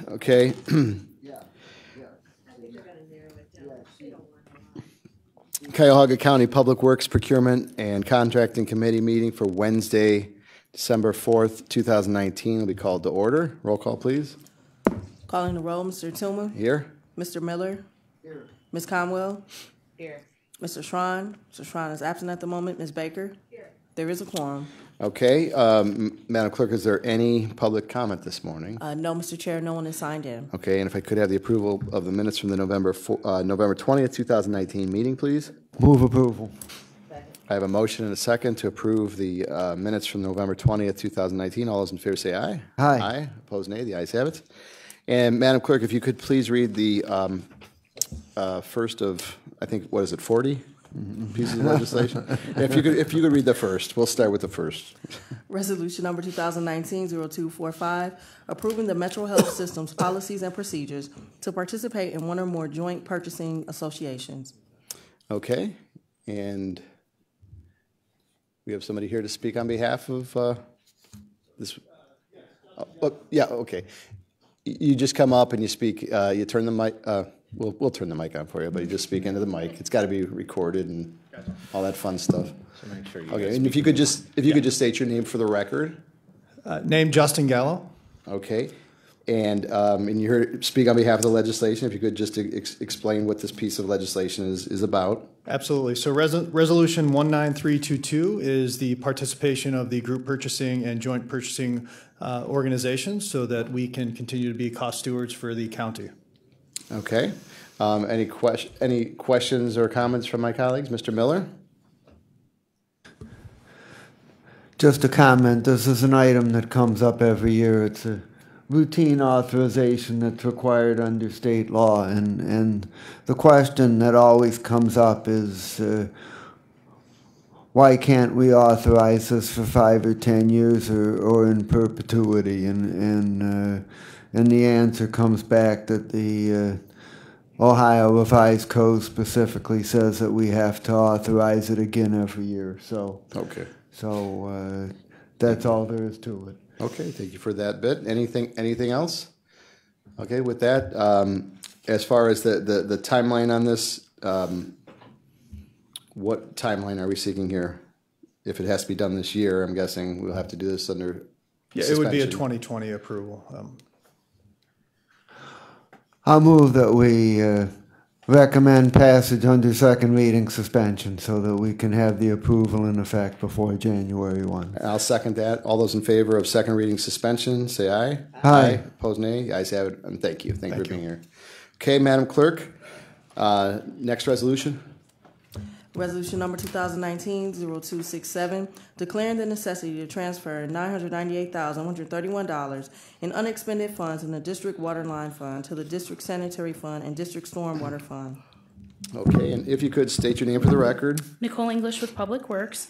Okay. Cuyahoga County Public Works Procurement and Contracting Committee meeting for Wednesday, December 4th, 2019 will be called to order. Roll call, please. Calling the roll, Mr. Tillman. Here. Mr. Miller. Here. Ms. Conwell. Here. Mr. Schron. Mr. Schron is absent at the moment. Ms. Baker. Here. There is a quorum. Okay. Madam Clerk, is there any public comment this morning? No, Mr. Chair, no one is signed in. Okay, and if I could have the approval of the minutes from the November 20th, 2019 meeting, please. Move approval. I have a motion and a second to approve the minutes from November 20th, 2019. All those in favor say aye. Aye. Aye. Opposed, nay. The ayes have it. And Madam Clerk, if you could please read the first of, I think, what is it, 40 pieces of legislation? If you could read the first. We'll start with the first. Resolution number 2019-0245, approving the Metro Health System's policies and procedures to participate in one or more joint purchasing associations. Okay. And we have somebody here to speak on behalf of this. Yeah, okay. You just come up and you speak. You turn the mic. We'll turn the mic on for you, but you just speak into the mic. It's got to be recorded and all that fun stuff. So make sure you okay, and if you could just state your name for the record. Name Justin Gallo. Okay, and you're here to speak on behalf of the legislation. If you could just explain what this piece of legislation is about. Absolutely. So Resolution 19322 is the participation of the group purchasing and joint purchasing organizations so that we can continue to be cost stewards for the county. Okay. Any questions or comments from my colleagues? Mr. Miller? Just a comment. This is an item that comes up every year. It's a routine authorization that's required under state law. And the question that always comes up is, why can't we authorize this for 5 or 10 years or in perpetuity? And the answer comes back that the Ohio Revised Code specifically says that we have to authorize it again every year. So okay. So that's all there is to it. Okay, thank you for that bit. Anything else? Okay, with that, as far as the timeline on this, what timeline are we seeking here? If it has to be done this year, I'm guessing we'll have to do this under suspension. It would be a 2020 approval. I'll move that we recommend passage under second reading suspension so that we can have the approval in effect before January 1. I'll second that. All those in favor of second reading suspension, say aye. Aye. Opposed, nay. The ayes have it. And thank you. Thank you for being here. Okay, Madam Clerk, next resolution. Resolution number 2019-0267, declaring the necessity to transfer $998,131 in unexpended funds in the District Water Line Fund to the District Sanitary Fund and District Stormwater Fund. Okay, and if you could state your name for the record. Nicole English with Public Works.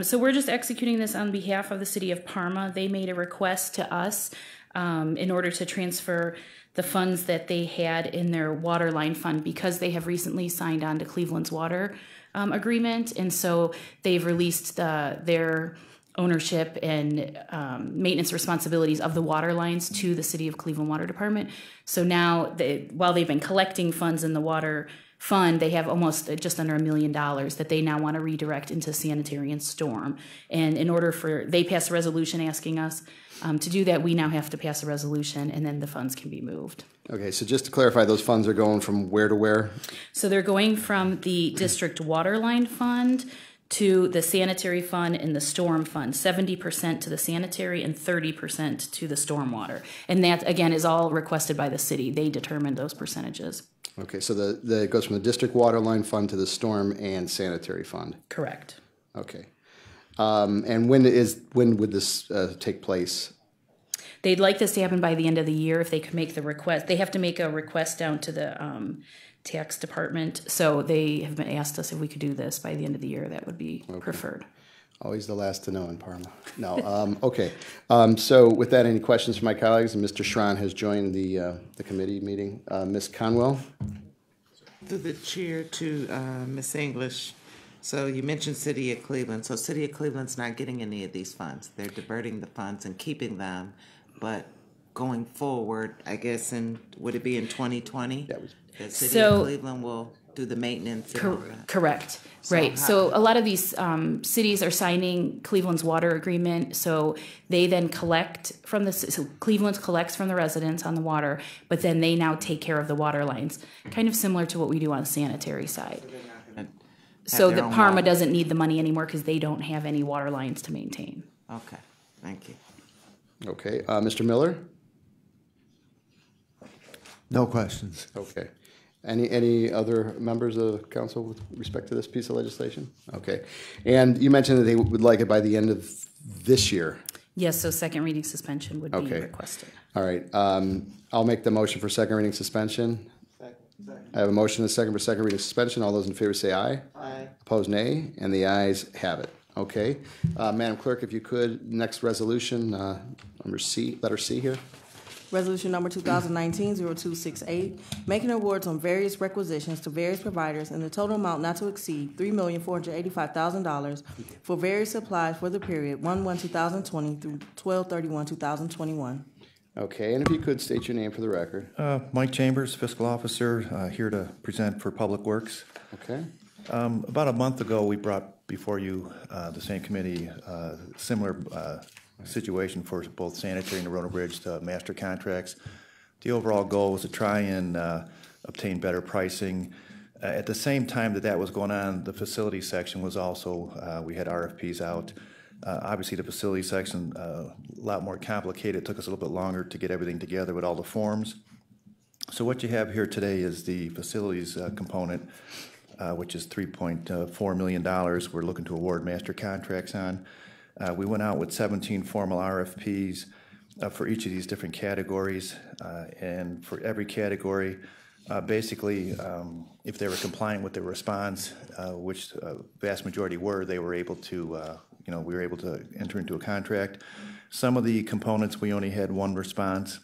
So we're just executing this on behalf of the City of Parma. They made a request to us in order to transfer the funds that they had in their water line fund because they have recently signed on to Cleveland's water agreement, and so they've released their ownership and maintenance responsibilities of the water lines to the City of Cleveland Water Department. So now, while they've been collecting funds in the water fund, they have almost just under $1 million that they now want to redirect into sanitary and storm. And in order they passed a resolution asking us to do that, we now have to pass a resolution, and then the funds can be moved. Okay, so just to clarify, those funds are going from where to where? So they're going from the District Water Line Fund to the Sanitary Fund and the Storm Fund, 70% to the sanitary and 30% to the stormwater. And that, again, is all requested by the city. They determined those percentages. Okay, so it goes from the District Water Line Fund to the Storm and Sanitary Fund. Correct. Okay. And when would this take place? They'd like this to happen by the end of the year if they could make the request. They have to make a request down to the tax department. So they have been asked us if we could do this by the end of the year. That would be preferred. Always the last to know in Parma. No, okay. So with that, any questions from my colleagues? And Mr. Schron has joined the committee meeting. Ms. Conwell? Through the chair to Ms. English. So you mentioned City of Cleveland. So City of Cleveland's not getting any of these funds. They're diverting the funds and keeping them. But going forward, I guess, and would it be in 2020? That was- The city So- of Cleveland will do the maintenance and all that? Correct. So Right. how- So a lot of these cities are signing Cleveland's water agreement. So they then collect from so Cleveland collects from the residents on the water, but then they now take care of the water lines, kind of similar to what we do on the sanitary side. So their that own Parma water. doesn't need the money anymore because they don't have any water lines to maintain. Okay, thank you. Okay, Mr. Miller? No questions. Okay. Any other members of council with respect to this piece of legislation? Okay. And you mentioned that they would like it by the end of this year. Yes, so second reading suspension would be Okay. requested. All right. I'll make the motion for second reading suspension. I have a motion and a second for second reading suspension. All those in favor say aye. Aye. Opposed, nay, and the ayes have it. Okay. Madam Clerk, if you could, next resolution, number C, letter C here. Resolution number 2019-0268, making awards on various requisitions to various providers in the total amount not to exceed $3,485,000 for various supplies for the period 1/1/2020 through 12/31/2021. Okay, and if you could state your name for the record. Mike Chambers, Fiscal Officer, here to present for Public Works. Okay. About a month ago, we brought before you, the same committee, similar situation for both sanitary and the Rono Bridge master contracts. The overall goal was to try and obtain better pricing. At the same time that was going on, the facility section was also, we had RFPs out. Obviously, the facility section, a lot more complicated. It took us a little bit longer to get everything together with all the forms. So what you have here today is the facilities component, which is $3.4 million. We're looking to award master contracts on. We went out with 17 formal RFPs for each of these different categories, and for every category, basically, if they were compliant with their response, which vast majority were, they were able to, we were able to enter into a contract. Some of the components, we only had one response.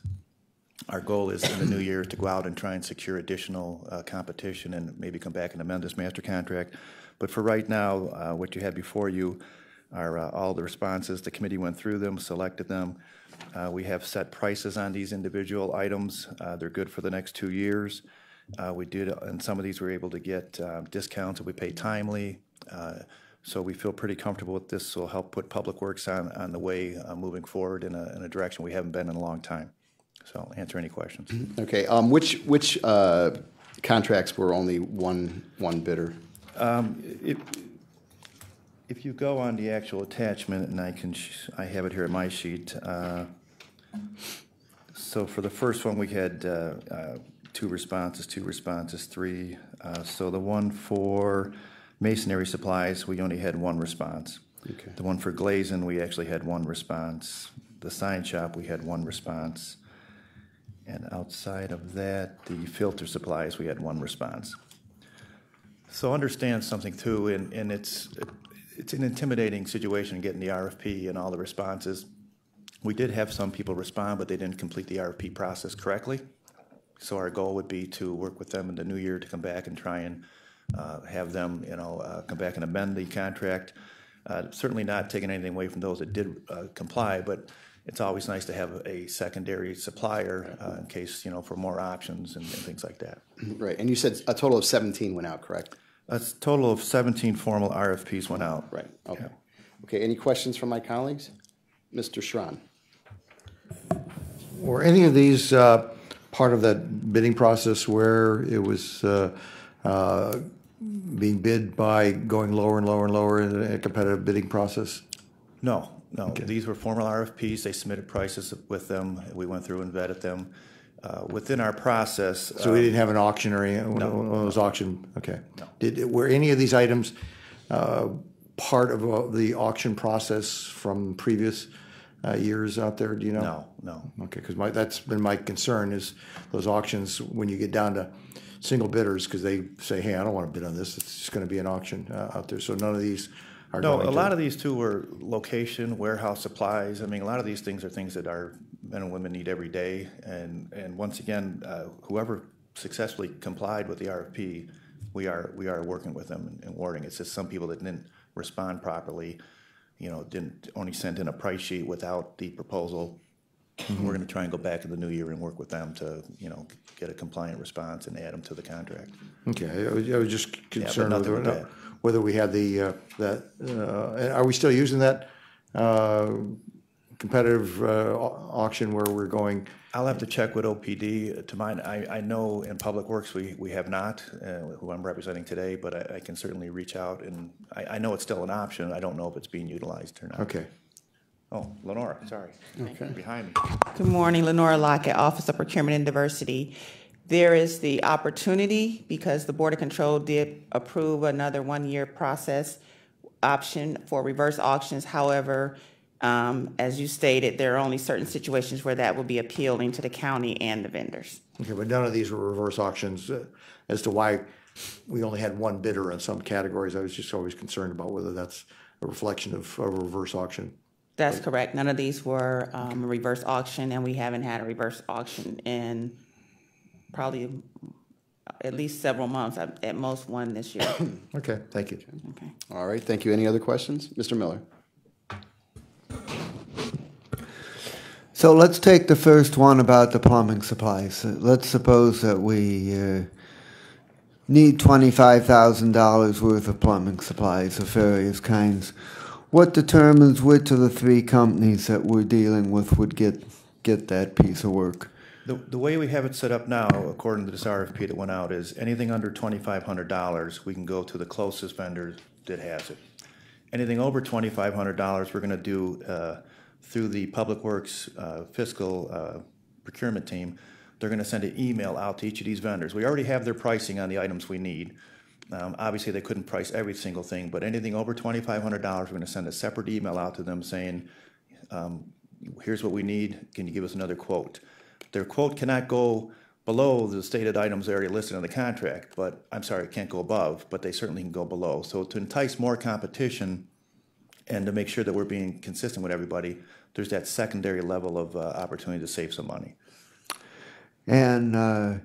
Our goal is in the new year to go out and try and secure additional competition and maybe come back and amend this master contract. But for right now, what you have before you are all the responses. The committee went through them, selected them. We have set prices on these individual items. They're good for the next 2 years. We did, and some of these we were able to get discounts if we pay timely. So we feel pretty comfortable with this. Will help put Public Works on the way moving forward in a direction we haven't been in a long time. So I'll answer any questions. Okay. Which contracts were only one bidder? If you go on the actual attachment, and I have it here at my sheet. So for the first one, we had two responses, three. So the one for masonry supplies, we only had one response. Okay. The one for glazing, we actually had one response. The sign shop, we had one response. And outside of that, the filter supplies, we had one response. So understand something too, and it's an intimidating situation getting the RFP and all the responses. We did have some people respond, but they didn't complete the RFP process correctly. So our goal would be to work with them in the new year to come back and try and have them, come back and amend the contract. Certainly not taking anything away from those that did comply, but it's always nice to have a secondary supplier in case, for more options and things like that. Right. And you said a total of 17 went out, correct? A total of 17 formal RFPs went out. Right. Okay. Yeah. Okay. Any questions from my colleagues? Mr. Schron. Were any of these part of that bidding process where it was being bid by going lower and lower and lower in a competitive bidding process? No. Okay. These were formal RFPs. They submitted prices with them. We went through and vetted them. Within our process... So we didn't have an auction or anything? No. One of those auction... Okay. No. Were any of these items part of the auction process from previous years out there? Do you know? No. Okay, because that's been my concern is those auctions when you get down to single bidders because they say, hey, I don't want to bid on this. It's just going to be an auction out there. So none of these are No, going a to... lot of these too were location, warehouse supplies. I mean, a lot of these things are things that our men and women need every day. And once again, whoever successfully complied with the RFP, we are working with them and awarding. It's just some people that didn't respond properly, didn't only send in a price sheet without the proposal. We're going to try and go back in the new year and work with them to, get a compliant response and add them to the contract. Okay, I was just concerned nothing with that. whether we had are we still using that competitive auction where we're going? I'll have to check with OPD. To mine, I know in Public Works we have not, who I'm representing today, but I can certainly reach out, and I know it's still an option. I don't know if it's being utilized or not. Okay. Oh, Lenora, sorry. Okay. Behind me. Good morning, Lenora Lockett, Office of Procurement and Diversity. There is the opportunity, because the Board of Control did approve another one-year process option for reverse auctions. However, as you stated, there are only certain situations where that will be appealing to the county and the vendors. Okay, but none of these were reverse auctions. As to why we only had one bidder in some categories, I was just always concerned about whether that's a reflection of a reverse auction. That's correct. None of these were a reverse auction, and we haven't had a reverse auction in probably at least several months, at most one this year. Okay, thank you. Okay. All right, thank you. Any other questions? Mr. Miller? So let's take the first one about the plumbing supplies. Let's suppose that we need $25,000 worth of plumbing supplies of various kinds. What determines which of the three companies that we're dealing with would get that piece of work? The way we have it set up now, according to this RFP that went out, is anything under $2,500, we can go to the closest vendor that has it. Anything over $2,500, we're going to do through the Public Works fiscal procurement team. They're going to send an email out to each of these vendors. We already have their pricing on the items we need. Obviously, they couldn't price every single thing, but anything over $2,500, we're going to send a separate email out to them saying, here's what we need. Can you give us another quote? Their quote cannot go below the stated items already listed in the contract, but I'm sorry, it can't go above, but they certainly can go below. So to entice more competition and to make sure that we're being consistent with everybody, there's that secondary level of opportunity to save some money. And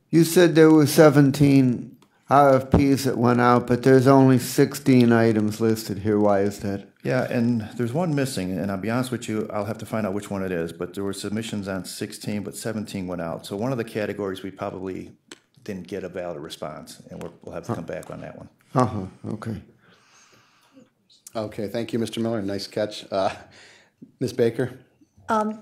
you said there were 17 RFPs that went out, but there's only 16 items listed here. Why is that? Yeah, and there's one missing, and I'll be honest with you, I'll have to find out which one it is, but there were submissions on 16, but 17 went out. So one of the categories we probably didn't get a valid response, and we'll have to come back on that one. Okay. Okay, thank you, Mr. Miller. Nice catch. Ms. Baker?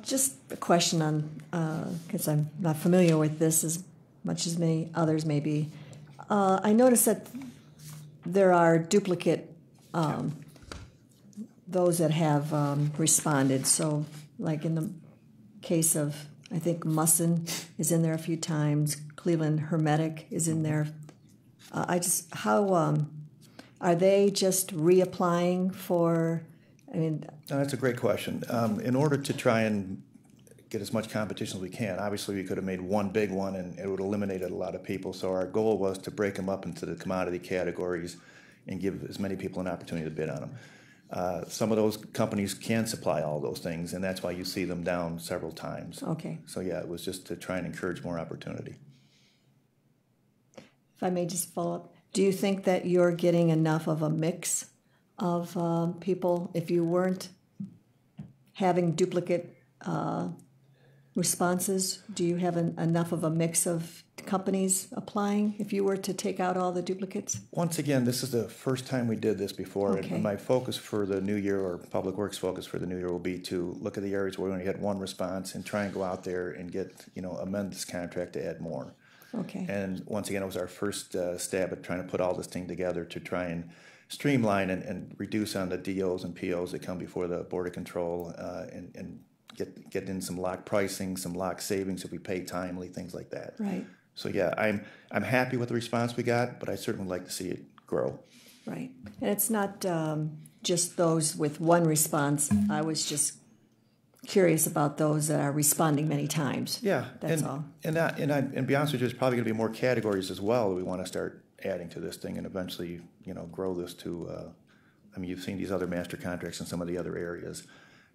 Just a question on, because I'm not familiar with this as much as many others may be. I noticed that there are duplicate, those that have responded. So like in the case of, I think Musson is in there a few times, Cleveland Hermetic is in there. How are they just reapplying for, That's a great question. In order to try and get as much competition as we can, obviously we could have made one big one and it would have eliminated a lot of people. So our goal was to break them up into the commodity categories and give as many people an opportunity to bid on them. Some of those companies can supply all those things, and that's why you see them down several times. Okay. So yeah, it was just to try and encourage more opportunity. If I may just follow up, do you think that you're getting enough of a mix of people if you weren't having duplicate responses? Do you have enough of a mix of companies applying if you were to take out all the duplicates? Once again, this is the first time we did this before, Okay. and my focus for the new year, or Public Works focus for the new year, will be to look at the areas where we only had one response and try and go out there and get, amend this contract to add more. Okay. And once again, it was our first stab at trying to put all this thing together to try and streamline and reduce on the DOs and POs that come before the Board of Control, and get in some lock pricing, some lock savings if we pay timely, things like that. Right. So yeah, I'm happy with the response we got, but I certainly like to see it grow. Right. And it's not just those with one response. I was just curious about those that are responding many times. Yeah, That's all. And to be honest with you, there's probably going to be more categories as well that we want to start adding to this thing and eventually, grow this to. You've seen these other master contracts in some of the other areas.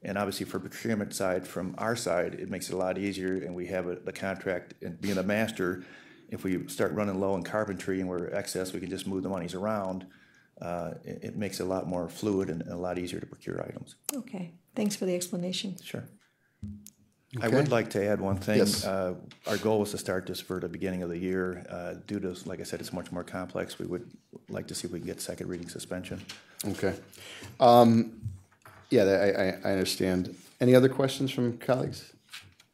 And obviously for procurement side, from our side, it makes it a lot easier, and we have the contract, and being a master, if we start running low in carpentry and we're excess, we can just move the monies around. It makes it a lot more fluid and a lot easier to procure items. Okay. Thanks for the explanation. Sure. I would like to add one thing. Yes. Our goal was to start this for the beginning of the year. Due to, like I said, it's much more complex. We would like to see if we can get second reading suspension. Okay. Yeah, I understand. Any other questions from colleagues?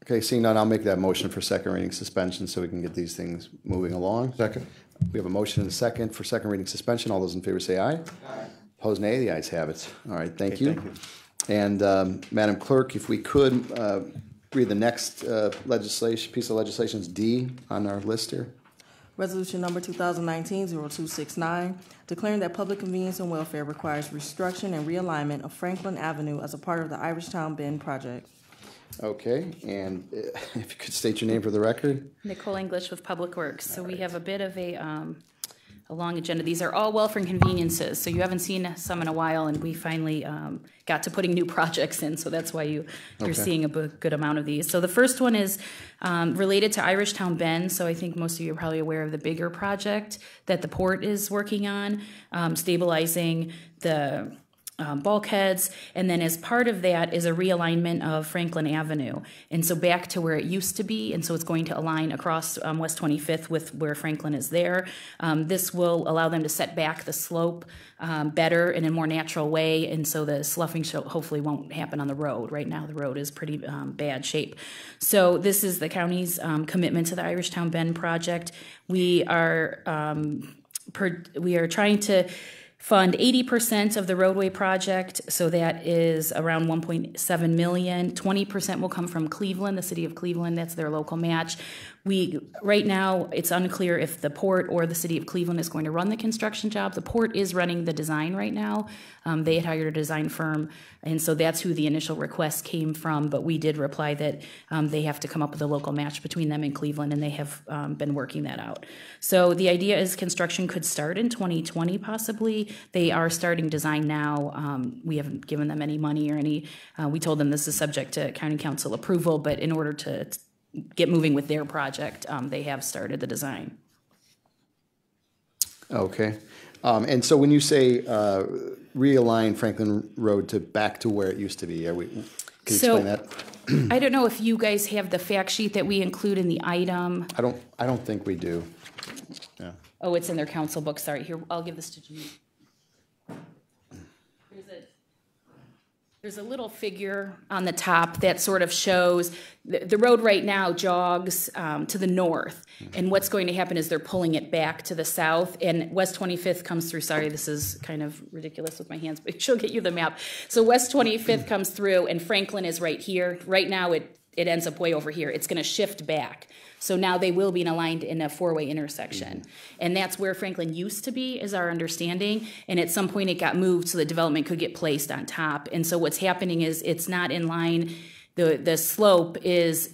Okay, seeing none, I'll make that motion for second reading suspension so we can get these things moving along. Second. We have a motion and a second for second reading suspension. All those in favor say aye. Aye. Opposed, nay. The ayes have it. All right, thank Okay, you. thank you. And Madam Clerk, if we could read the next legislation, piece of legislation is D on our list here. Resolution number 2019-0269, declaring that public convenience and welfare requires restructuring and realignment of Franklin Avenue as a part of the Irishtown Bend project. Okay, and if you could state your name for the record. Nicole English with Public Works. So we have a bit of a long agenda. These are all welfare and conveniences, so you haven't seen some in a while, and we finally got to putting new projects in, so that's why you're seeing a good amount of these. So the first one is related to Irishtown Bend, so I think most of you are probably aware of the bigger project that the port is working on, stabilizing the bulkheads, and then as part of that is a realignment of Franklin Avenue, and so back to where it used to be, and so it's going to align across West 25th with where Franklin is there. This will allow them to set back the slope better in a more natural way, and so the sloughing hopefully won't happen on the road. Right now the road is pretty bad shape. So this is the county's commitment to the Irishtown Bend project. We are trying to fund 80% of the roadway project, so that is around $1.7 million. 20% will come from Cleveland, the city of Cleveland. That's their local match. Right now, it's unclear if the port or the city of Cleveland is going to run the construction job. The port is running the design right now. They had hired a design firm, and so that's who the initial request came from, but we did reply that they have to come up with a local match between them and Cleveland, and they have been working that out. So the idea is construction could start in 2020 possibly. They are starting design now. We haven't given them any money or any, we told them this is subject to county council approval, but in order to get moving with their project, they have started the design. Okay. And so when you say realign Franklin Road to back to where it used to be, can you explain that? I don't know if you guys have the fact sheet that we include in the item. I don't think we do. Yeah. Oh, it's in their council book. Sorry. Here, I'll give this to Janine. There's a little figure on the top that sort of shows the road right now jogs to the north, and what's going to happen is they're pulling it back to the south, and West 25th comes through. Sorry, this is kind of ridiculous with my hands, but she'll get you the map. So West 25th comes through, and Franklin is right here. Right now it ends up way over here. It's going to shift back. So now they will be aligned in a four-way intersection. And that's where Franklin used to be, is our understanding. And at some point it got moved so the development could get placed on top. And so what's happening is it's not in line. The slope is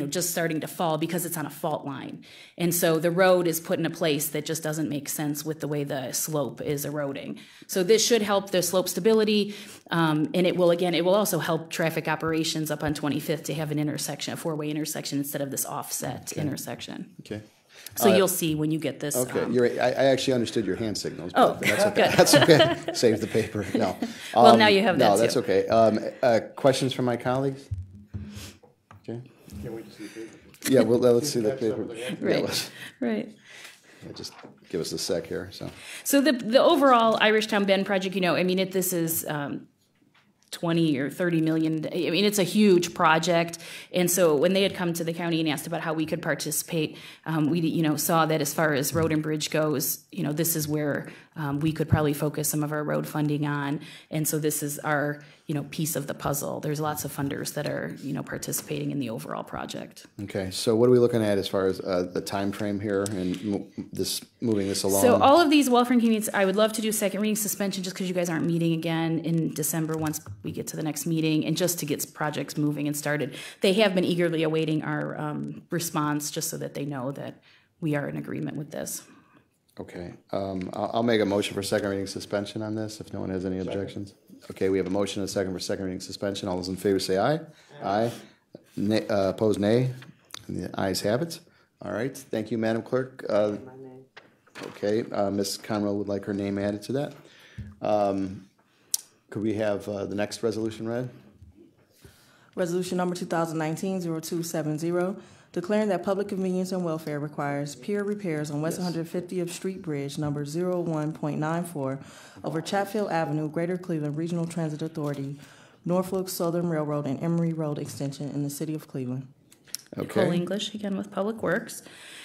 just starting to fall because it's on a fault line. And so the road is put in a place that just doesn't make sense with the way the slope is eroding. So this should help the slope stability, and it will also help traffic operations up on 25th to have an intersection, a four-way intersection instead of this offset intersection. Okay. So you'll see when you get this. Okay, I actually understood your hand signals. Oh, that's okay. good. That's okay. Save the paper. No. Well, now you have that No, too. that's okay. Questions from my colleagues? Okay. Can't wait to see the paper. Yeah, well, let's see the paper. Right. Right. Yeah, just give us a sec here. So the overall Irishtown Bend project, this is 20 or 30 million. I mean, it's a huge project. And so when they had come to the county and asked about how we could participate, we, saw that as far as road and bridge goes, this is where we could probably focus some of our road funding on. And so this is our, piece of the puzzle. There's lots of funders that are, participating in the overall project. Okay, so what are we looking at as far as the time frame here and moving this along? So all of these welfare and convenience, I would love to do second reading suspension just because you guys aren't meeting again in December once we get to the next meeting, and just to get projects moving and started. They have been eagerly awaiting our response just so that they know that we are in agreement with this. Okay, I'll make a motion for second reading suspension on this if no one has any objections. Okay, we have a motion and a second for second reading suspension. All those in favor say aye. Aye. Opposed, nay. And the ayes have it. All right, thank you, Madam Clerk. Okay, Ms. Conroe would like her name added to that. Could we have the next resolution read? Resolution number 2019-0270, declaring that public convenience and welfare requires pier repairs on West 150th Street Bridge number 01.94 over Chatfield Avenue, Greater Cleveland Regional Transit Authority, Norfolk Southern Railroad and Emory Road Extension in the city of Cleveland. Nicole English, again with Public Works.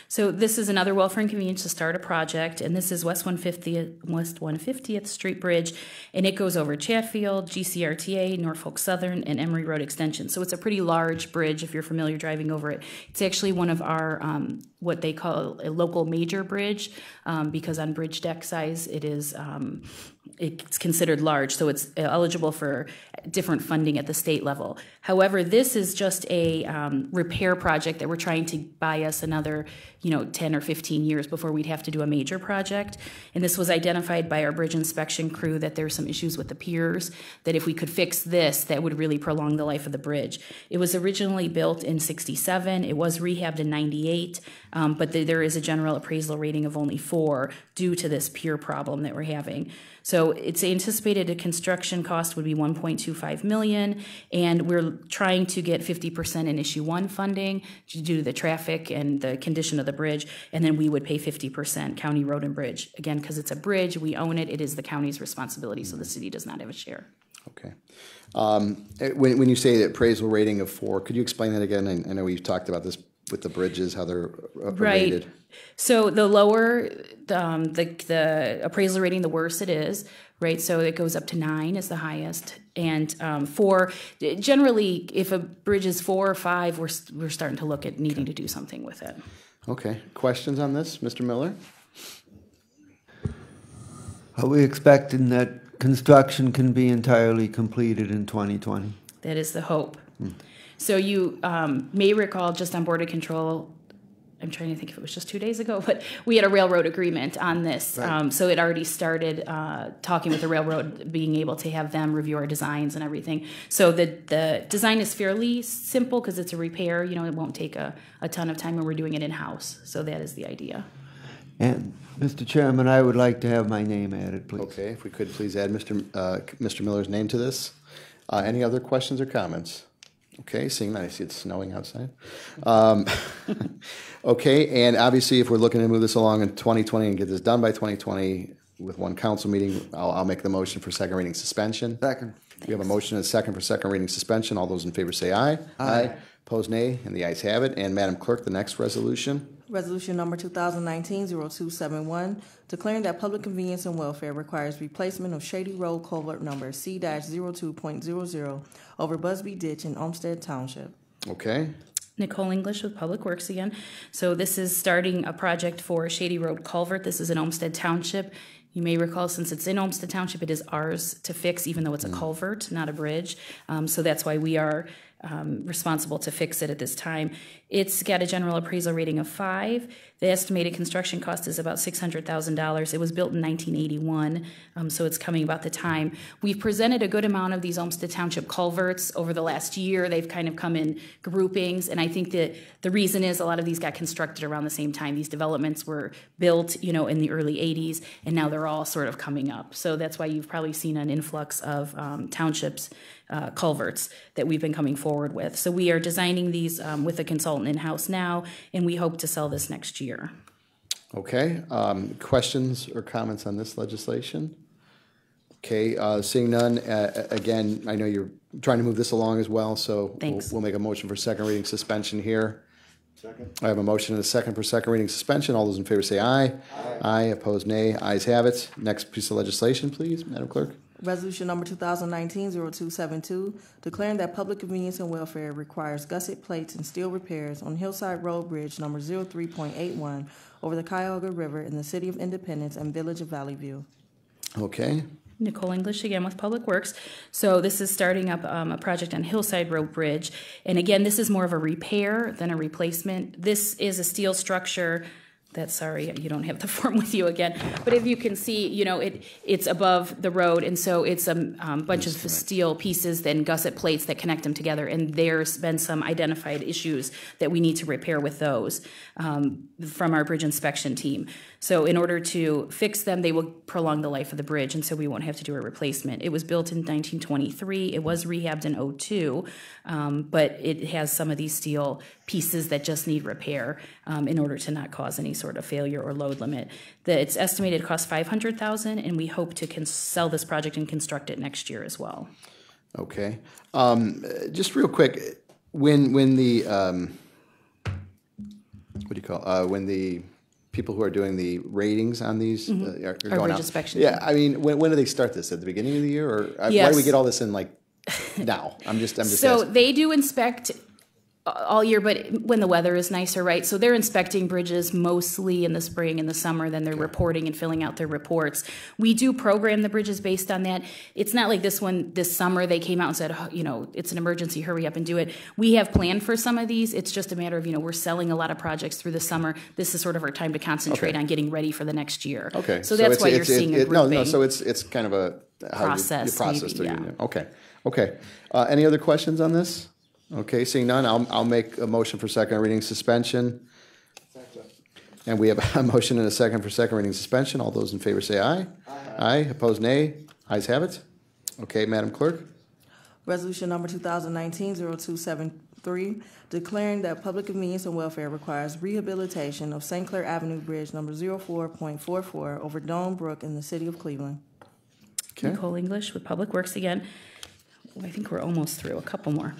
So this is another welfare and convenience to start a project, and this is West 150th Street Bridge, and it goes over Chatfield, GCRTA, Norfolk Southern, and Emory Road Extension. So it's a pretty large bridge if you're familiar driving over it. It's actually one of our, what they call a local major bridge, because on bridge deck size it is, it's considered large, so it's eligible for different funding at the state level. However, this is just a repair project that we're trying to buy us another, 10 or 15 years before we'd have to do a major project. And this was identified by our bridge inspection crew that there's some issues with the piers, that if we could fix this, that would really prolong the life of the bridge. It was originally built in '67. It was rehabbed in '98, but there is a general appraisal rating of only 4 due to this pier problem that we're having. So it's anticipated a construction cost would be $1.25 million, and we're trying to get 50% in issue 1 funding due to the traffic and the condition of the bridge, and then we would pay 50% county road and bridge. Again, because it's a bridge, we own it, it is the county's responsibility, so the city does not have a share. Okay. When you say the appraisal rating of 4, could you explain that again? I know we've talked about this with the bridges, how they're rated. Right. So the lower the appraisal rating, the worse it is, right? So it goes up to 9 is the highest, and 4. Generally, if a bridge is 4 or 5, we're starting to look at needing to do something with it. Okay. Questions on this, Mr. Miller? Are we expecting that construction can be entirely completed in 2020? That is the hope. So you may recall, just on Board of Control, I'm trying to think if it was just 2 days ago, but we had a railroad agreement on this. Right. So it already started talking with the railroad, being able to have them review our designs and everything. So the design is fairly simple because it's a repair. It won't take a ton of time when we're doing it in-house. So that is the idea. And, Mr. Chairman, I would like to have my name added, please. Okay, if we could please add Mr. Miller's name to this. Any other questions or comments? Okay, seeing that, I see it's snowing outside. Okay, and obviously if we're looking to move this along in 2020 and get this done by 2020 with one council meeting, I'll make the motion for second reading suspension. Second. We have a motion and a second for second reading suspension. All those in favor say aye. Aye. Opposed, nay, and the ayes have it. And Madam Clerk, the next resolution. Resolution number 2019-0271, declaring that public convenience and welfare requires replacement of Shady Road culvert number C-02.00 over Busby Ditch in Olmsted Township. Okay. Nicole English with Public Works again. So this is starting a project for Shady Road Culvert. This is in Olmsted Township. You may recall, since it's in Olmsted Township, it is ours to fix, even though it's a culvert, not a bridge. So that's why we are responsible to fix it at this time. It's got a general appraisal rating of 5. The estimated construction cost is about $600,000. It was built in 1981, so it's coming about the time. We've presented a good amount of these Olmsted Township culverts over the last year. They've kind of come in groupings, and I think that the reason is a lot of these got constructed around the same time. These developments were built, in the early 80s, and now they're all sort of coming up. So that's why you've probably seen an influx of townships culverts that we've been coming forward with. So we are designing these with a consultant in-house now, and we hope to sell this next year. Okay. Questions or comments on this legislation? Okay. Seeing none, again, I know you're trying to move this along as well, so we'll make a motion for second reading suspension here. Second. I have a motion and a second for second reading suspension. All those in favor say aye. Aye. Aye. Opposed, nay. Ayes have it. Next piece of legislation, please, Madam Clerk. Resolution number 2019-0272, declaring that public convenience and welfare requires gusset plates and steel repairs on Hillside Road Bridge number 03.81 over the Cuyahoga River in the City of Independence and Village of Valley View. Okay. Nicole English again with Public Works. So this is starting up a project on Hillside Road Bridge. And again, this is more of a repair than a replacement. This is a steel structure sorry, you don't have the form with you again. But if you can see, you know, it's above the road, and so it's a bunch of steel pieces and gusset plates that connect them together, and there's been some identified issues that we need to repair with those from our bridge inspection team. So in order to fix them, they will prolong the life of the bridge, and so we won't have to do a replacement. It was built in 1923. It was rehabbed in 2002, but it has some of these steel pieces that just need repair in order to not cause any sort of failure or load limit. It's estimated to cost $500,000, and we hope to sell this project and construct it next year as well. Okay. Just real quick, when the what do you call when the people who are doing the ratings on these are going bridge out? inspection Yeah, team. I mean, when do they start this? At the beginning of the year, or why Yes. do we get all this in like now? I'm just So asking. they do inspect all year, but when the weather is nicer, right? So they're inspecting bridges mostly in the spring and the summer, then they're reporting and filling out their reports. We do program the bridges based on that. It's not like this summer they came out and said, oh, you know, it's an emergency, hurry up and do it. We have planned for some of these. It's just a matter of, you know, we're selling a lot of projects through the summer. This is sort of our time to concentrate on getting ready for the next year. Okay. So that's why you're seeing a grouping. No, so it's kind of a Process, process. maybe, through. Okay. Any other questions on this? Okay, seeing none, I'll make a motion for second reading suspension. And we have a motion and a second for second reading suspension. All those in favor say aye. Aye. Opposed, nay. Ayes have it. Okay, Madam Clerk. Resolution number 2019-0273, declaring that public convenience and welfare requires rehabilitation of St. Clair Avenue Bridge number 04.44 over Dome Brook in the city of Cleveland. Okay. Nicole English with Public Works again. I think we're almost through. A couple more.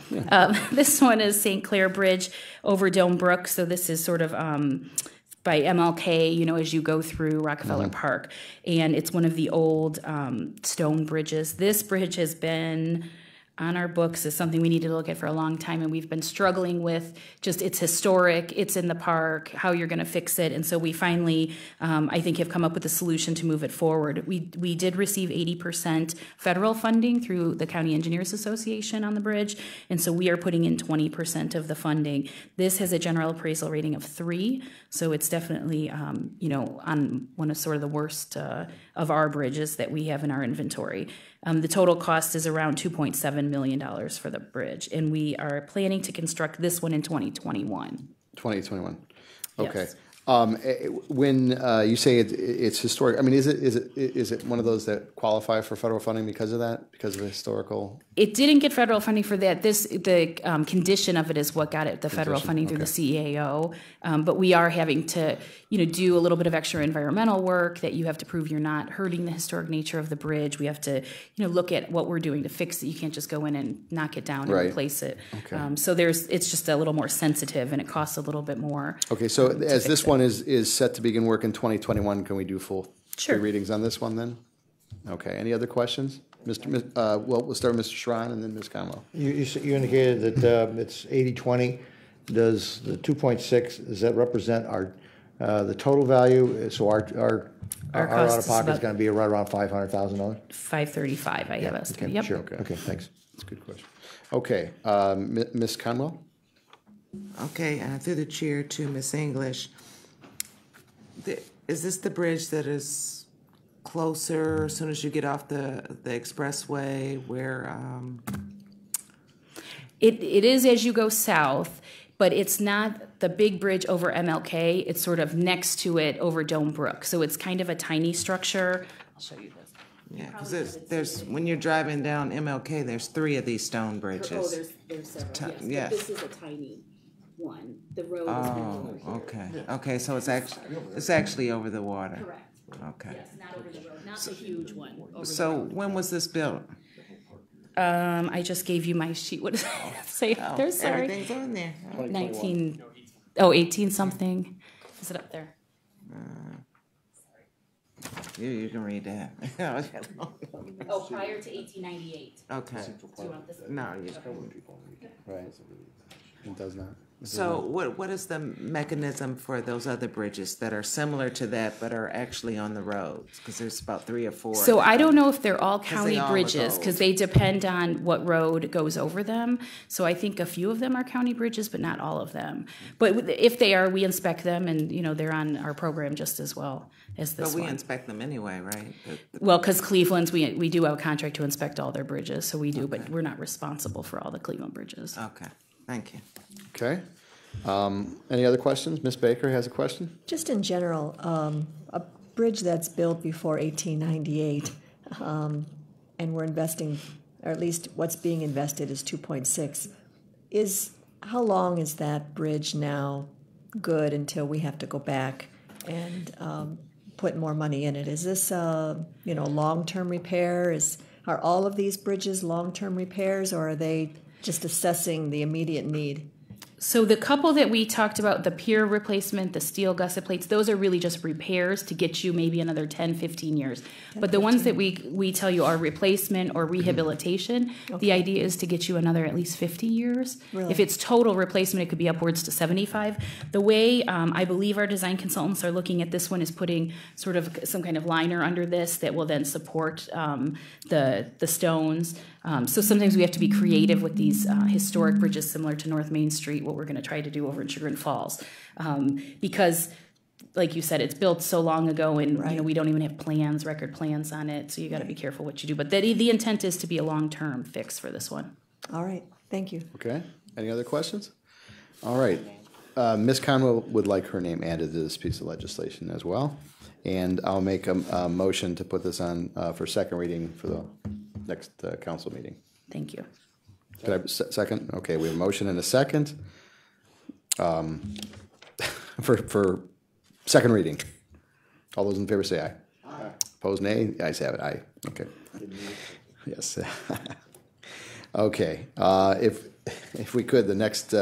This one is St. Clair Bridge over Dome Brook. So this is sort of by MLK, you know, as you go through Rockefeller Park. And it's one of the old stone bridges. This bridge has been on our books as something we needed to look at for a long time, and we've been struggling with just it's historic, it's in the park, how you're going to fix it. And so we finally, I think, have come up with a solution to move it forward. We did receive 80% federal funding through the County Engineers Association on the bridge, and so we are putting in 20% of the funding. This has a general appraisal rating of 3, so it's definitely, you know, on one of sort of the worst of our bridges that we have in our inventory. The total cost is around $2.7 million for the bridge, and we are planning to construct this one in 2021. 2021. Okay. Yes. When you say it's historic, I mean, is it one of those that qualify for federal funding because of that, because of the historical? It didn't get federal funding for that. The condition of it is what got it the federal funding through the CAO. But we are having to, you know, do a little bit of extra environmental work that you have to prove you're not hurting the historic nature of the bridge. We have to, you know, look at what we're doing to fix it. You can't just go in and knock it down and replace it. Okay. So it's just a little more sensitive, and it costs a little bit more. Okay, so as this one is set to begin work in 2021, can we do full Sure. 3 readings on this one then? Okay, any other questions? Well, we'll start with Mr. Schron and then Ms. Conwell. You indicated that it's 80/20. Does the 2.6, does that represent our, the total value? So our cost out-of-pocket is is going to be right around $500,000? $535, I have estimated. Yep. Sure, okay, thanks. That's a good question. Okay, Ms. Conwell? Okay, through the chair to Ms. English. Is this the bridge that is closer as soon as you get off the expressway where? It is as you go south, but it's not the big bridge over MLK. It's sort of next to it over Dome Brook. So it's kind of a tiny structure. I'll show you this. Yeah, because there's when you're driving down MLK, there's 3 of these stone bridges. Oh, there's several. Yes, yeah. but this is a tiny one. The road is Oh, okay. Okay, so it's actually over the water. correct. Okay. Yes, not over the road, not the huge one. Over So when was this built? I just gave you my sheet. What does it say up there? Sorry. Everything's on there. 18 something. Is it up there? You can read that. Oh, prior to 1898. Okay. Do you want this? No, you Right. It does not. So what is the mechanism for those other bridges that are similar to that but are actually on the roads? Because there's about 3 or 4. So I don't know if they're all county they all bridges look because old. they depend on what road goes over them. So I think a few of them are county bridges, but not all of them. But if they are, we inspect them, and they're on our program just as well as this But we one. inspect them anyway, right? Well, because Cleveland's, we do have a contract to inspect all their bridges, so we do, but we're not responsible for all the Cleveland bridges. Okay, thank you. Okay. Any other questions? Ms. Baker has a question? Just in general, a bridge that's built before 1898, and we're investing, or at least what's being invested is 2.6. How long is that bridge now good until we have to go back and put more money in it? Is this long-term repair? Are all of these bridges long-term repairs, or are they just assessing the immediate need? So the couple that we talked about, the pier replacement, the steel gusset plates, those are really just repairs to get you maybe another 10, 15 years. But the ones that we tell you are replacement or rehabilitation, the idea is to get you another at least 50 years. Really? If it's total replacement, it could be upwards to 75. The way I believe our design consultants are looking at this one is putting sort of some kind of liner under this that will then support the stones. So sometimes we have to be creative with these historic bridges similar to North Main Street, what we're going to try to do over in Sugar and Falls. Because, like you said, it's built so long ago, and we don't even have record plans on it, so you got to be careful what you do. But the intent is to be a long-term fix for this one. All right, thank you. Okay. Any other questions? All right. Ms. Conwell would like her name added to this piece of legislation as well. And I'll make a motion to put this on for second reading for the next council meeting. Thank you. Could I second? Okay, we have a motion and a second for second reading. All those in favor say aye. Aye. Opposed, nay. The ayes have it. Aye. Okay. Yes. Okay. If we could, the next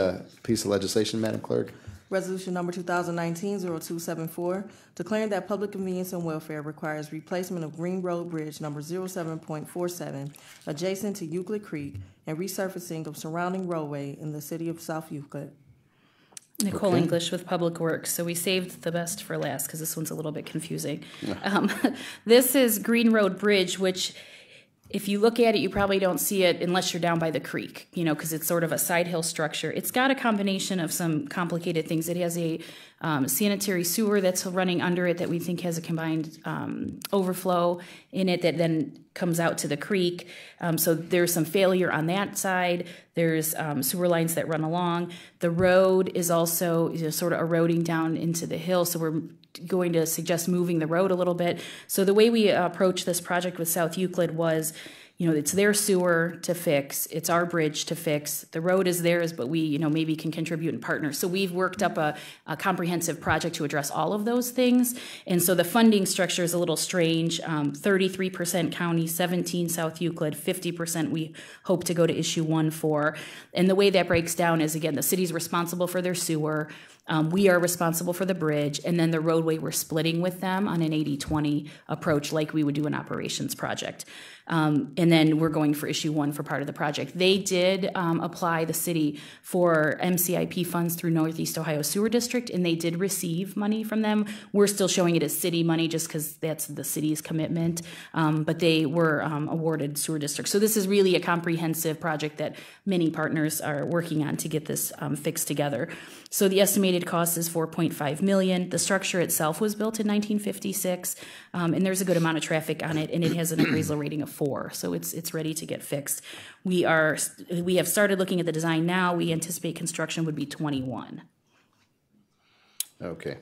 piece of legislation, Madam Clerk. Resolution number 2019-0274, declaring that public convenience and welfare requires replacement of Green Road Bridge number 07.47 adjacent to Euclid Creek and resurfacing of surrounding roadway in the city of South Euclid. Nicole English with Public Works. So we saved the best for last because this one's a little bit confusing. This is Green Road Bridge, which if you look at it, you probably don't see it unless you're down by the creek, because it's sort of a side hill structure. It's got a combination of some complicated things. It has a sanitary sewer that's running under it that we think has a combined overflow in it that then comes out to the creek. So there's some failure on that side. There's sewer lines that run along. The road is also sort of eroding down into the hill, so we're going to suggest moving the road a little bit. So the way we approached this project with South Euclid was, it's their sewer to fix, it's our bridge to fix, the road is theirs, but we, maybe can contribute and partner. So we've worked up a comprehensive project to address all of those things. And so the funding structure is a little strange, 33% county, 17 South Euclid, 50% we hope to go to issue 1 for. And the way that breaks down is, again, the city's responsible for their sewer, we are responsible for the bridge, and then the roadway we're splitting with them on an 80-20 approach like we would do an operations project. And then we're going for issue 1 for part of the project. They did apply, the city, for MCIP funds through Northeast Ohio Sewer District, and they did receive money from them. We're still showing it as city money just because that's the city's commitment, but they were awarded sewer district. So this is really a comprehensive project that many partners are working on to get this fixed together. So the estimated cost is $4.5 million. The structure itself was built in 1956, and there's a good amount of traffic on it, and it has an appraisal rating of 4, so it's ready to get fixed. We have started looking at the design now. We anticipate construction would be 21. Okay.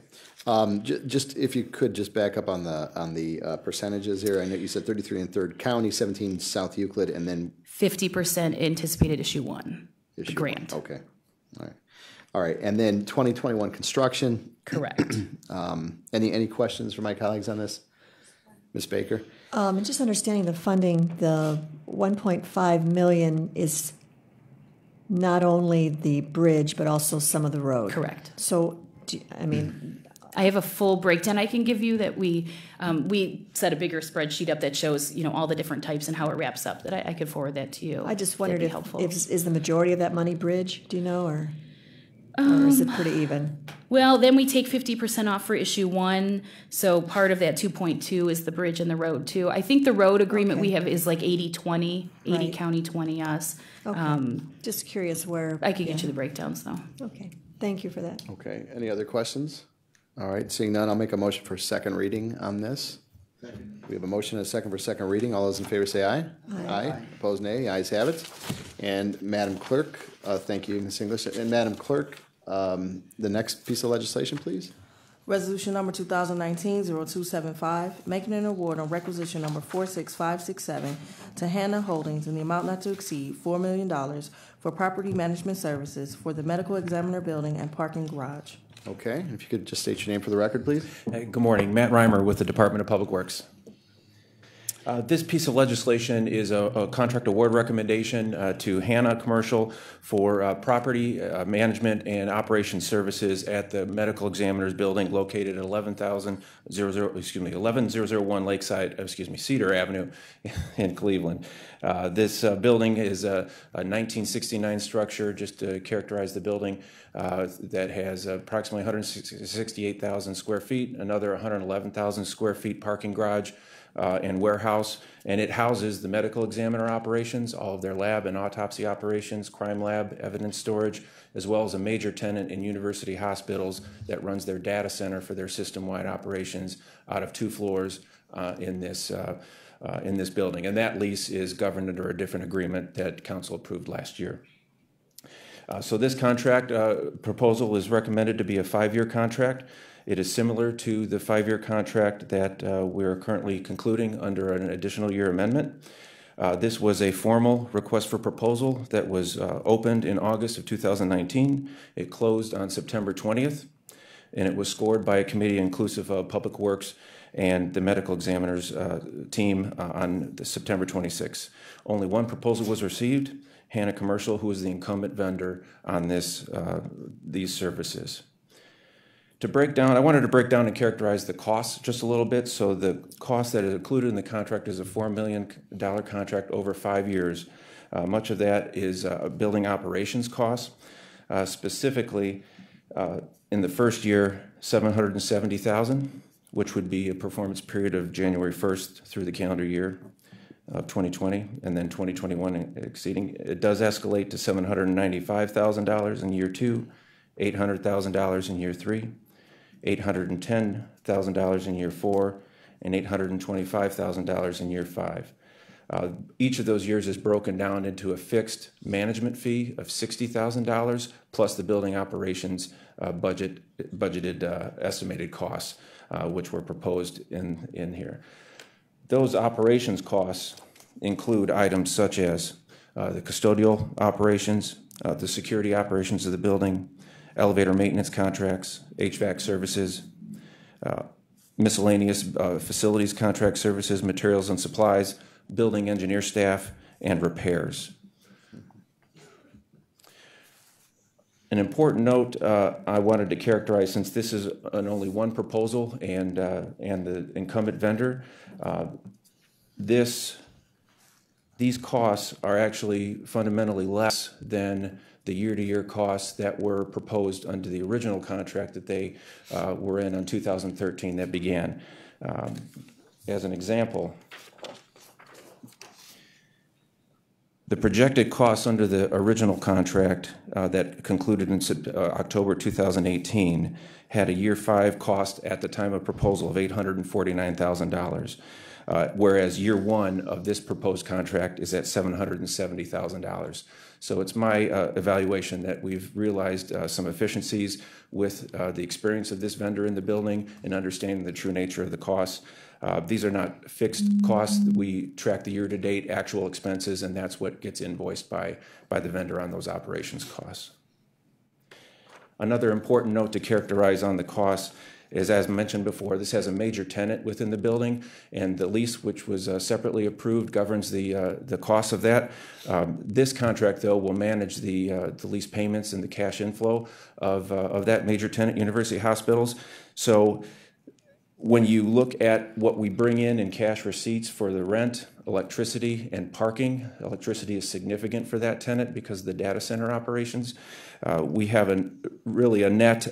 Just if you could just back up on the percentages here. I know you said 33 in Third County, 17 South Euclid, and then 50% anticipated issue 1, the grant. Okay. All right. And then 2021 construction. Correct. Any questions from my colleagues on this? Ms. Baker? Just understanding the funding, the $1.5 million is not only the bridge, but also some of the road. Correct. So, I have a full breakdown I can give you that we set a bigger spreadsheet up that shows, all the different types and how it wraps up. That I could forward that to you. I just wondered if the majority of that money bridge, do you know, or? Or is it pretty even? Well, then we take 50% off for issue 1, so part of that 2.2 is the bridge and the road too. I think the road agreement we have is like 80-20, 80 Right. county, 20 us. Okay. Just curious where. I could get you the breakdowns though. Okay, thank you for that. Okay, any other questions? All right, seeing none, I'll make a motion for second reading on this. We have a motion and a second for second reading. All those in favor say aye. Aye. Opposed, nay. Ayes have it. And Madam Clerk, thank you, Ms. English. And Madam Clerk, the next piece of legislation, please. Resolution number 2019-0275, making an award on requisition number 46567 to Hannah Holdings in the amount not to exceed $4 million for property management services for the medical examiner building and parking garage. Okay, if you could just state your name for the record, please. Hey, good morning. Matt Reimer with the Department of Public Works. This piece of legislation is a contract award recommendation to Hannah Commercial for property management and operation services at the medical examiner's building located at 11001 Lakeside, Cedar Avenue in Cleveland. This building is a 1969 structure, just to characterize the building, that has approximately 168,000 square feet, another 111,000 square feet parking garage, and warehouse, and it houses the medical examiner operations, all of their lab and autopsy operations, crime lab, evidence storage, as well as a major tenant in university hospitals that runs their data center for their system-wide operations out of 2 floors in this building. And that lease is governed under a different agreement that council approved last year. So this contract proposal is recommended to be a 5-year contract. It is similar to the 5-year contract that we're currently concluding under an additional year amendment. This was a formal request for proposal that was opened in August of 2019. It closed on September 20th, and it was scored by a committee inclusive of Public Works and the medical examiner's team on September 26th. Only one proposal was received, Hannah Commercial, who is the incumbent vendor on these services. I wanted to break down and characterize the costs just a little bit. So the cost that is included in the contract is a $4 million contract over 5 years. Much of that is building operations costs. Specifically, in the first year, $770,000, which would be a performance period of January 1st through the calendar year of 2020, and then 2021 exceeding. It does escalate to $795,000 in year 2, $800,000 in year 3. $810,000 in year 4, and $825,000 in year 5. Each of those years is broken down into a fixed management fee of $60,000 plus the building operations budgeted estimated costs, which were proposed in here. Those operations costs include items such as the custodial operations, the security operations of the building, elevator maintenance contracts, HVAC services, miscellaneous facilities contract services, materials and supplies, building engineer staff, and repairs. An important note I wanted to characterize, since this is only one proposal and the incumbent vendor, these costs are actually fundamentally less than the year-to-year costs that were proposed under the original contract that they were in 2013 that began. As an example, the projected costs under the original contract that concluded in October 2018 had a year 5 cost at the time of proposal of $849,000. Whereas year 1 of this proposed contract is at $770,000. So it's my evaluation that we've realized some efficiencies with the experience of this vendor in the building and understanding the true nature of the costs. These are not fixed costs. We track the year-to-date actual expenses, and that's what gets invoiced by the vendor on those operations costs. Another important note to characterize on the costs is, as mentioned before, this has a major tenant within the building, and the lease, which was separately approved, governs the cost of that. This contract, though, will manage the lease payments and the cash inflow of that major tenant, University Hospitals. So when you look at what we bring in cash receipts for the rent electricity and parking. Electricity is significant for that tenant because of the data center operations. We have really a net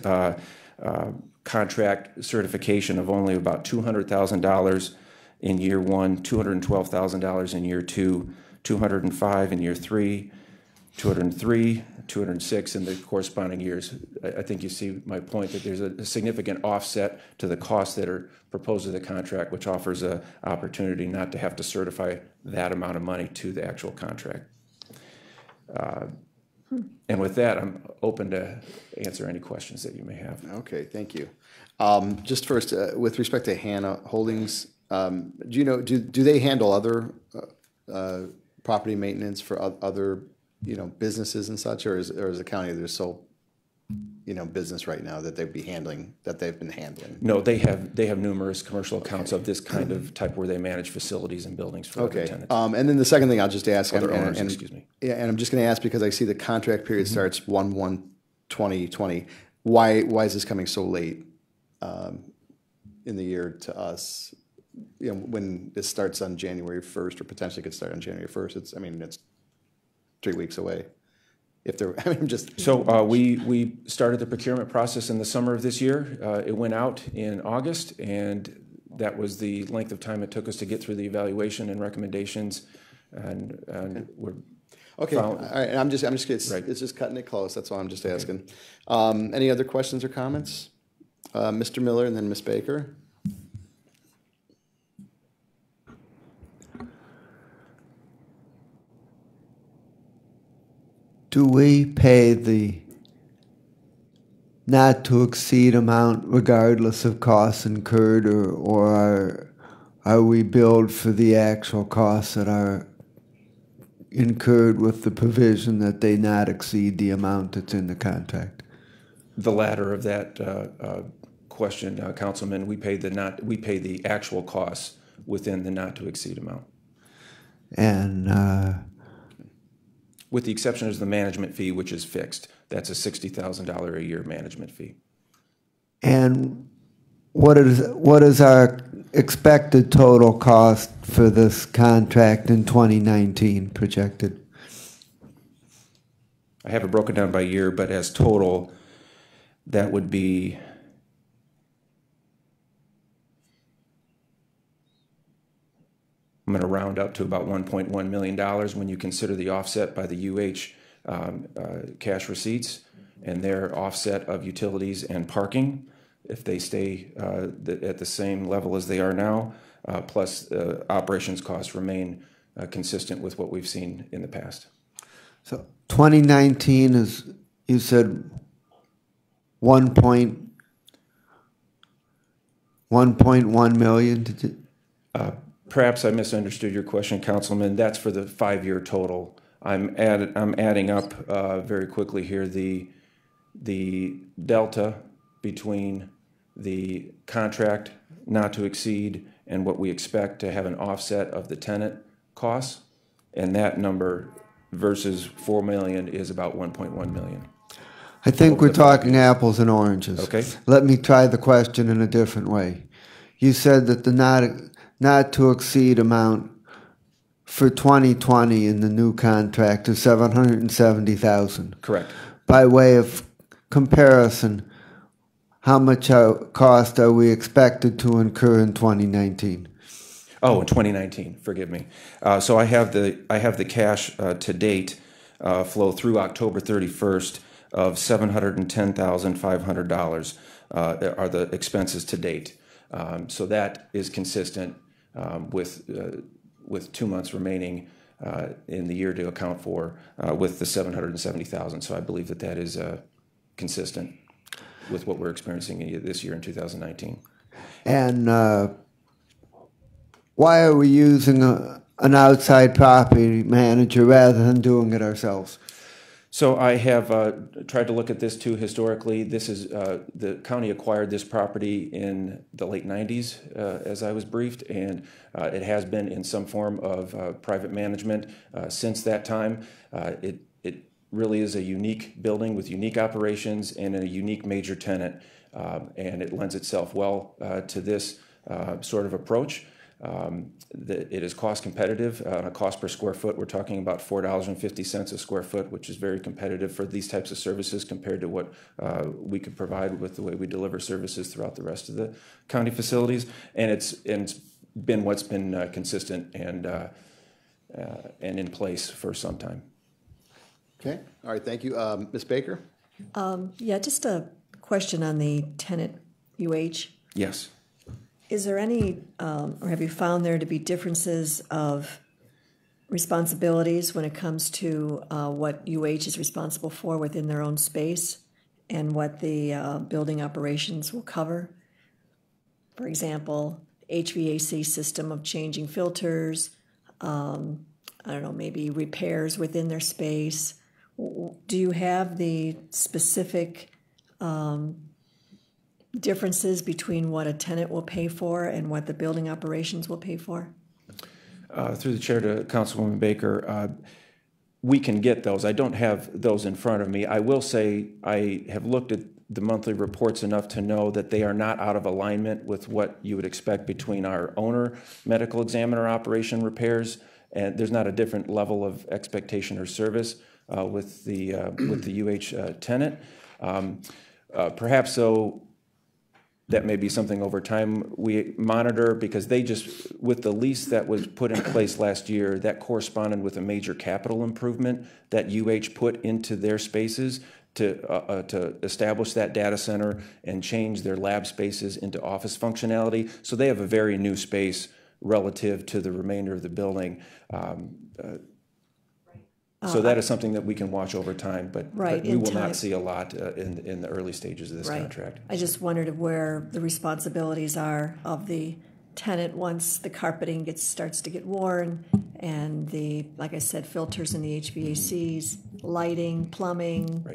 contract certification of only about $200,000 in year one, $212,000 in year two, $205,000 in year three, $203,000, $206,000 in the corresponding years. I think you see my point that there's a significant offset to the costs that are proposed to the contract, which offers an opportunity not to have to certify that amount of money to the actual contract. And with that, I'm open to answer any questions that you may have. Okay, thank you. Just first, with respect to Hannah Holdings, do you know, do they handle other property maintenance for other, you know, businesses and such, or is the county their sole, you know, business right now that they've been handling? No, they have numerous commercial accounts of this kind of type where they manage facilities and buildings for other tenants. And then the second thing I'll just ask, Other owners, excuse me. Yeah, and I'm just going to ask because I see the contract period starts 1/1/2020. Why is this coming so late in the year to us? You know, when this starts on January 1st, or potentially could start on January 1st. It's 3 weeks away. If there, I mean, just so we started the procurement process in the summer of this year. It went out in August, and that was the length of time it took us to get through the evaluation and recommendations, and we're okay. All right, and I'm just Right. it's just cutting it close. That's all I'm just asking. Any other questions or comments? Mr. Miller and then Ms. Baker. Do we pay the not to exceed amount regardless of costs incurred, or are we billed for the actual costs that are incurred with the provision that they not exceed the amount that's in the contract? The latter of that question, Councilman. We pay the actual costs within the not to exceed amount. And with the exception of the management fee, which is fixed. That's a $60,000 a year management fee. And what is our expected total cost for this contract in 2019 projected? I have it broken down by year, but as total, that would be I'm going to round up to about $1.1 million when you consider the offset by the UH cash receipts and their offset of utilities and parking, if they stay at the same level as they are now, plus operations costs remain consistent with what we've seen in the past. So 2019 is, you said, 1.1 million? Perhaps I misunderstood your question, Councilman. That's for the 5-year total. I'm adding up very quickly here the delta between the contract not to exceed and what we expect to have an offset of the tenant costs, and that number versus 4 million is about 1.1 million. I think we're talking apples and oranges. Okay. Let me try the question in a different way. You said that the not to exceed amount for 2020 in the new contract is $770,000. Correct. By way of comparison, how much cost are we expected to incur in 2019? Oh, in 2019. Forgive me. So I have the cash to date flow through October 31st of $710,500 are the expenses to date. So that is consistent with 2 months remaining in the year to account for with the $770,000. So I believe that is consistent with what we're experiencing this year in 2019. And why are we using an outside property manager rather than doing it ourselves? So I have tried to look at this too historically. This is the county acquired this property in the late 90s, as I was briefed, and it has been in some form of private management since that time. It really is a unique building with unique operations and a unique major tenant, and it lends itself well to this sort of approach. It is cost competitive. On a cost per square foot, we're talking about $4.50 a square foot, which is very competitive for these types of services compared to what we could provide with the way we deliver services throughout the rest of the county facilities. And it's been what's been consistent and in place for some time. Okay. All right. Thank you. Ms. Baker? Yeah, just a question on the tenant UH. Yes. Is there any, or have you found there to be differences of responsibilities when it comes to what UH is responsible for within their own space and what the building operations will cover? For example, HVAC system of changing filters, I don't know, maybe repairs within their space. Do you have the specific differences between what a tenant will pay for and what the building operations will pay for? Through the chair to Councilwoman Baker, we can get those. I don't have those in front of me. I will say I have looked at the monthly reports enough to know that they are not out of alignment with what you would expect between our owner medical examiner operation repairs, and there's not a different level of expectation or service with the UH tenant. Perhaps though, that may be something over time we monitor, because they just, with the lease that was put in place last year, that corresponded with a major capital improvement that UH put into their spaces to establish that data center and change their lab spaces into office functionality. So they have a very new space relative to the remainder of the building. So that is something that we can watch over time, but we will not see a lot in the early stages of this contract. I just wondered where the responsibilities are of the tenant once the carpeting starts to get worn and the, like I said, filters in the HVACs, lighting, plumbing,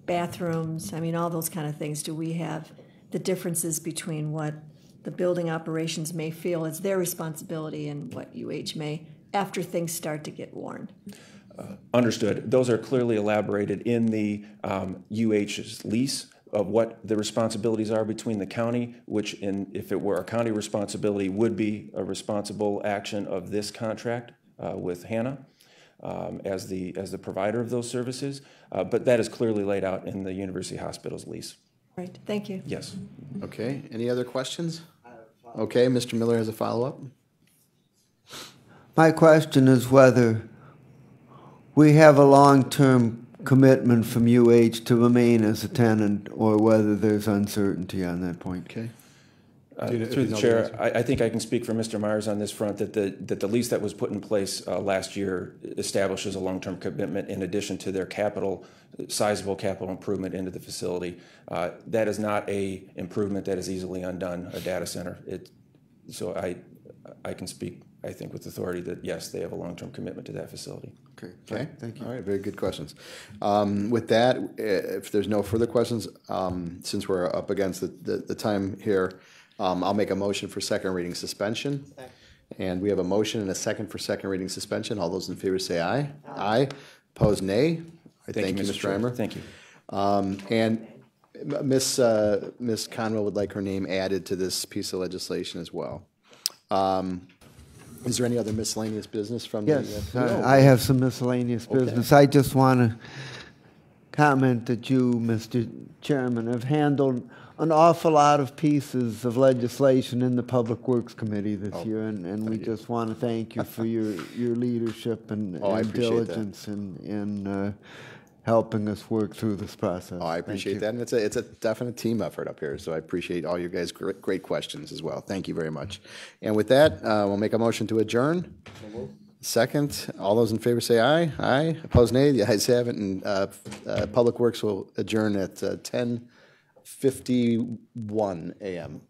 bathrooms, I mean, all those kind of things. Do we have the differences between what the building operations may feel is their responsibility and what UH may, after things start to get worn? Understood. Those are clearly elaborated in the UH's lease of what the responsibilities are between the county, which if it were a county responsibility would be a responsible action of this contract with Hannah as the provider of those services. But that is clearly laid out in the University Hospital's lease. Right. Thank you. Yes. Okay. Any other questions? Okay. Mr. Miller has a follow-up. My question is whether we have a long-term commitment from UH to remain as a tenant, or whether there's uncertainty on that point. Okay. Through the chair, I think I can speak for Mr. Myers on this front, that the lease that was put in place last year establishes a long-term commitment in addition to their sizable capital improvement into the facility. That is not a improvement that is easily undone, a data center. So I can speak, I think, with authority that yes, they have a long-term commitment to that facility. Okay. Thank you. All right. Very good questions. With that, if there's no further questions, since we're up against the time here, I'll make a motion for second reading suspension. And we have a motion and a second for second reading suspension. All those in favor say aye. Aye. Opposed, nay. Thank you, Mr. Reimer. Thank you. And Ms. Conwell would like her name added to this piece of legislation as well. Is there any other miscellaneous business from Yes, I have some miscellaneous business. I just want to comment that you, Mr. Chairman, have handled an awful lot of pieces of legislation in the Public Works Committee this year, and we just want to thank you for your leadership and diligence in helping us work through this process. I appreciate that, and it's a definite team effort up here, so I appreciate all you guys' great questions as well. Thank you very much. And with that, we'll make a motion to adjourn. Second, all those in favor say aye. Aye. Opposed, nay. The ayes have it, and Public Works will adjourn at 10:51 a.m.